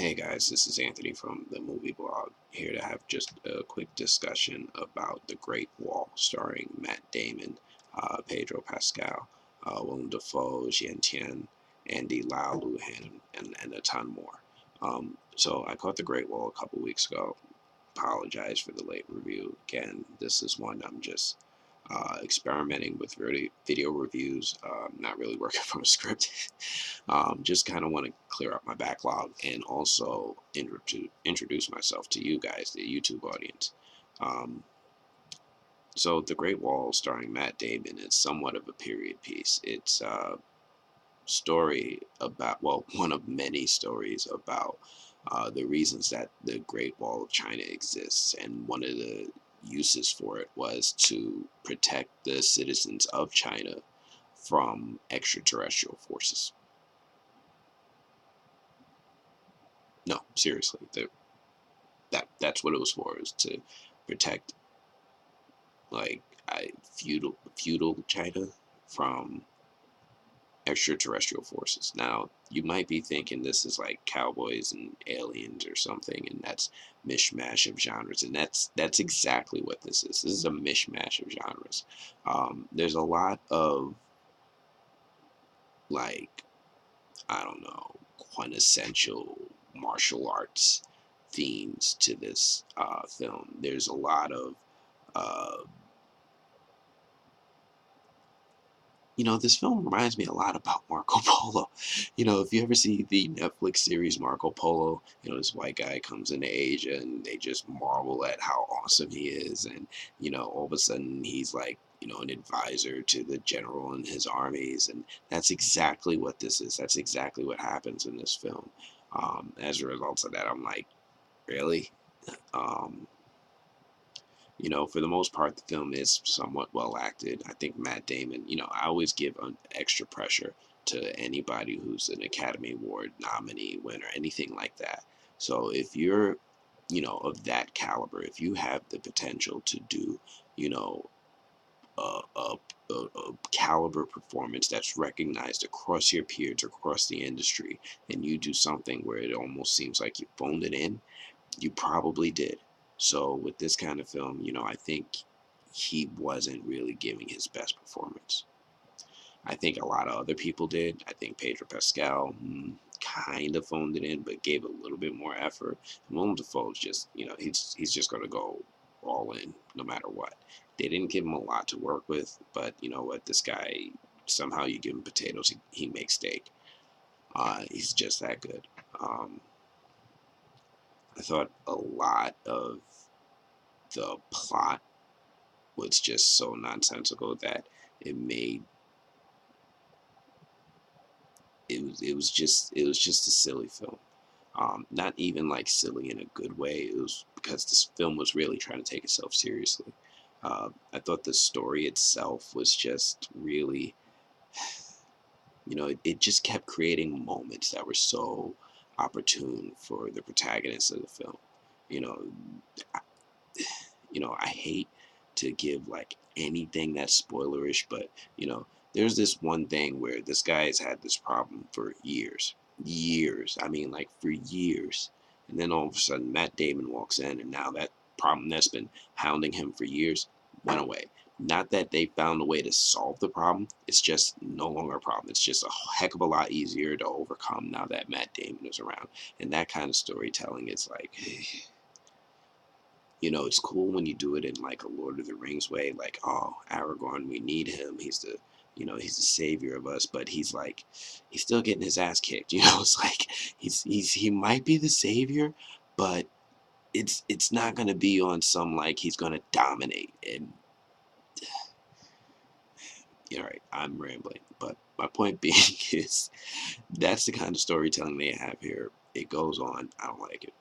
Hey guys, this is Anthony from the Movie Blog, here to have just a quick discussion about The Great Wall, starring Matt Damon, Pedro Pascal, Willem Dafoe, Jian Tian, Andy Lau, Luhan, and a ton more. So I caught The Great Wall a couple weeks ago. Apologize for the late review. Again, this is one I'm just experimenting with video reviews. Not really working from a script. Just kind of want to clear up my backlog and also introduce myself to you guys, the YouTube audience. Um, so, The Great Wall, starring Matt Damon, is somewhat of a period piece. It's a story about, well, one of many stories about the reasons that the Great Wall of China exists, and one of the uses for it was to protect the citizens of China from extraterrestrial forces. No, seriously, that's what it was for. Is to protect like feudal China from extraterrestrial forces. Now, you might be thinking this is like cowboys and aliens or something, and that's mishmash of genres, and that's exactly what this is. This is a mishmash of genres. There's a lot of like I don't know quintessential martial arts themes to this film. There's a lot of uh, this film reminds me a lot about Marco Polo. If you ever see the Netflix series Marco Polo, this white guy comes into Asia and they just marvel at how awesome he is. And, all of a sudden he's like, an advisor to the general and his armies. And that's exactly what this is. That's exactly what happens in this film. As a result of that, I'm like, really? Um, for the most part, the film is somewhat well acted. I think Matt Damon, I always give an extra pressure to anybody who's an Academy Award nominee, winner, anything like that. So if you're, of that caliber, if you have the potential to do, you know, a caliber performance that's recognized across your peers, across the industry, and you do something where it almost seems like you phoned it in, you probably did. So with this kind of film, I think he wasn't really giving his best performance. I think a lot of other people did. I think Pedro Pascal kind of phoned it in, but gave a little bit more effort. And Willem Dafoe's just, he's just going to go all in no matter what. They didn't give him a lot to work with, but you know what? This guy, somehow you give him potatoes, he makes steak. He's just that good. Um, I thought a lot of the plot was just so nonsensical that it made it was just a silly film. Not even like silly in a good way. It was because this film was really trying to take itself seriously. I thought the story itself was just really, it just kept creating moments that were so opportune for the protagonist of the film. You know, I, I hate to give like anything that's spoilerish, but there's this one thing where this guy has had this problem for years, years. I mean, like for years, and then all of a sudden Matt Damon walks in, and now that problem that's been hounding him for years went away. Not that they found a way to solve the problem. It's just no longer a problem. It's just a heck of a lot easier to overcome now that Matt Damon is around. And that kind of storytelling is like, it's cool when you do it in like a Lord of the Rings way, like, oh, Aragorn, we need him. He's the savior of us, but he's still getting his ass kicked. It's like he might be the savior, but it's not gonna be on some like he's gonna dominate. And all right, I'm rambling, but my point being is that's the kind of storytelling they have here. It goes on. I don't like it.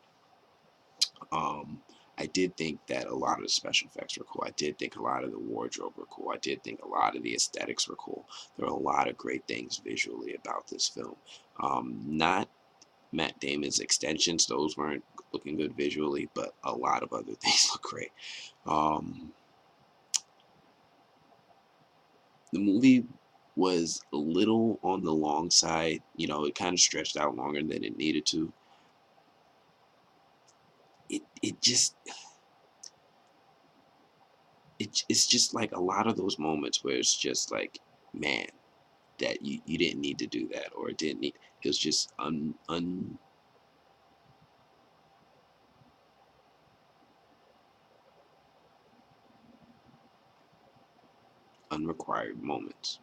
Um, I did think that a lot of the special effects were cool. I did think a lot of the wardrobe were cool. I did think a lot of the aesthetics were cool. There are a lot of great things visually about this film. Not Matt Damon's extensions; those weren't looking good visually, but a lot of other things look great. Um, the movie was a little on the long side. It kind of stretched out longer than it needed to. it just it's just like a lot of those moments where it's just like, man, that you didn't need to do that, or it didn't need, it was just unrequired moments.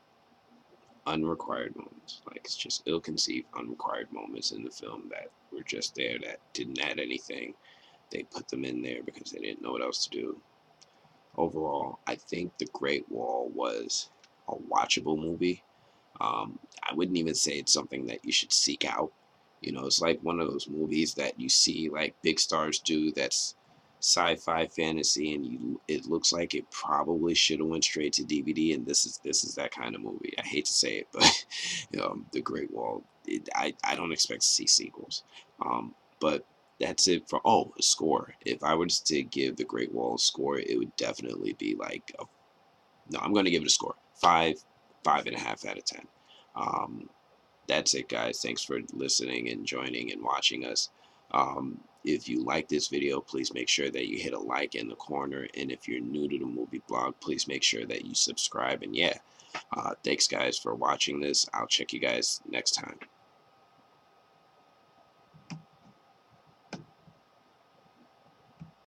Unrequired moments. Like, it's just ill-conceived unrequired moments in the film that were just there, that didn't add anything. They put them in there because they didn't know what else to do. Overall, I think The Great Wall was a watchable movie. I wouldn't even say it's something that you should seek out. You know, it's like one of those movies that you see like big stars do, that's sci-fi fantasy, and you, it looks like it probably should have went straight to DVD, and this is that kind of movie. I hate to say it, but The Great Wall, I don't expect to see sequels. But that's it for, oh, a score. If I was to give The Great Wall a score, it would definitely be like a, no, I'm going to give it a score, 5.5 out of 10. Um, that's it, guys. Thanks for listening and joining and watching us. If you like this video, please make sure that you hit a like in the corner. And if you're new to the movie blog, please make sure that you subscribe. And yeah, thanks, guys, for watching this. I'll check you guys next time.